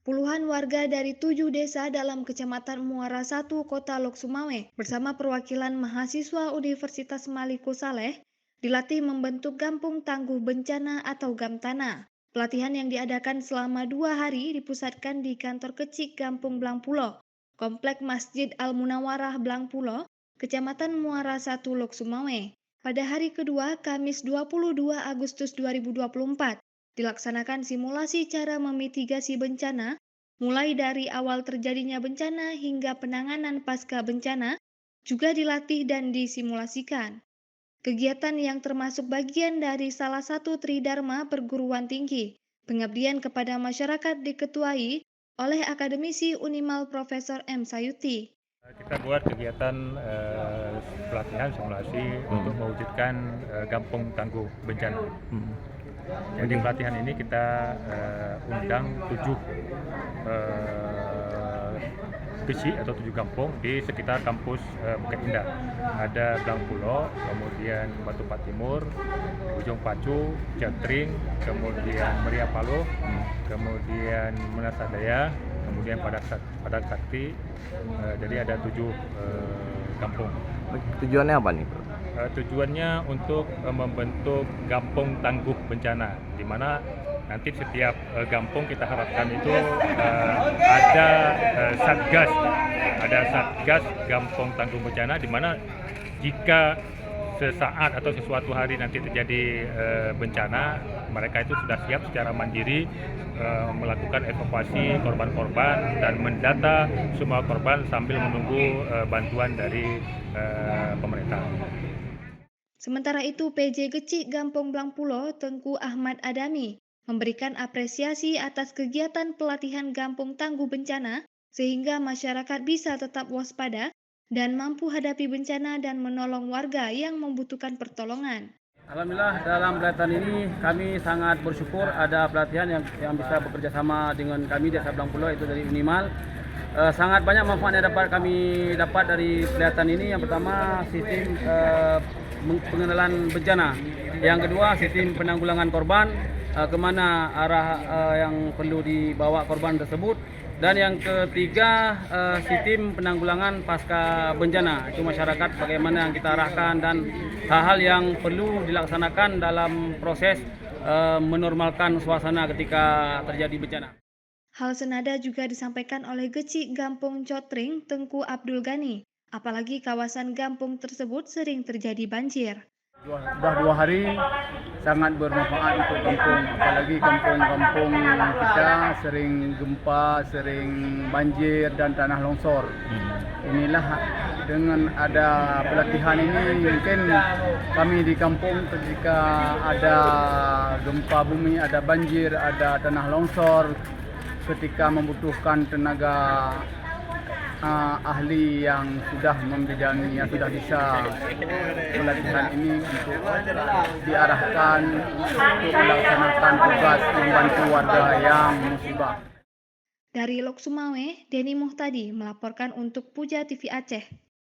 Puluhan warga dari 7 desa dalam Kecamatan Muara 1, Kota Lok Sumawe, bersama perwakilan mahasiswa Universitas Maliko Saleh, dilatih membentuk Gampung Tangguh Bencana atau Gamtana. Pelatihan yang diadakan selama 2 hari dipusatkan di kantor kecil Gampung Blangpulo, Komplek Masjid Al-Munawarah Blangpulo, Kecamatan Muara 1, Lok Sumawe. Pada hari kedua, Kamis 22 Agustus 2024, dilaksanakan simulasi cara memitigasi bencana, mulai dari awal terjadinya bencana hingga penanganan pasca bencana, juga dilatih dan disimulasikan. Kegiatan yang termasuk bagian dari salah satu tridharma perguruan tinggi, pengabdian kepada masyarakat diketuai oleh akademisi Unimal Profesor M. Sayuti. Kita buat kegiatan pelatihan simulasi untuk mewujudkan Gampung Tangguh Bencana. Jadi pelatihan ini kita undang 7 kecil atau 7 kampung di sekitar kampus Bukit Indah. Ada Blangpulo, kemudian Batu Pak Timur, Ujung Pacu, Jatring, kemudian Meria Paloh, kemudian Menasadaya, kemudian Padang Sakti. Jadi ada 7 kampung. Tujuannya apa nih, Bro? Tujuannya untuk membentuk Gampung Tangguh Bencana, di mana nanti setiap kampung kita harapkan itu ada satgas Gampung Tangguh Bencana, di mana jika sesaat atau sesuatu hari nanti terjadi bencana, mereka itu sudah siap secara mandiri melakukan evakuasi korban-korban dan mendata semua korban sambil menunggu bantuan dari pemerintah. Sementara itu, PJ Kecik Gampung Blangpulo, Tengku Ahmad Adami, memberikan apresiasi atas kegiatan pelatihan Gampung Tangguh Bencana, sehingga masyarakat bisa tetap waspada dan mampu hadapi bencana dan menolong warga yang membutuhkan pertolongan. Alhamdulillah, dalam pelatihan ini kami sangat bersyukur ada pelatihan yang bisa bekerja sama dengan kami Desa Blangpulo, itu dari Unimal. Sangat banyak manfaat yang kami dapat dari pelatihan ini. Yang pertama, sistem pengenalan bencana. Yang kedua, sistem penanggulangan korban, kemana arah yang perlu dibawa korban tersebut. Dan yang ketiga, sistem penanggulangan pasca bencana. Itu masyarakat bagaimana yang kita arahkan dan hal-hal yang perlu dilaksanakan dalam proses menormalkan suasana ketika terjadi bencana. Hal senada juga disampaikan oleh Kecik Gampung Cotring, Tengku Abdul Ghani. Apalagi kawasan Gampung tersebut sering terjadi banjir. Sudah 2 hari sangat bermanfaat untuk kampung, apalagi kampung-kampung kita sering gempa, sering banjir dan tanah longsor. Inilah dengan ada pelatihan ini mungkin kami di kampung ketika ada gempa bumi, ada banjir, ada tanah longsor, ketika membutuhkan tenaga ahli yang sudah membidangi, yang sudah bisa pelatihan ini untuk diarahkan untuk melaksanakan tugas membantu warga yang musibah. Dari Lok Sumawe, Denny Muhtadi melaporkan untuk Puja TV Aceh.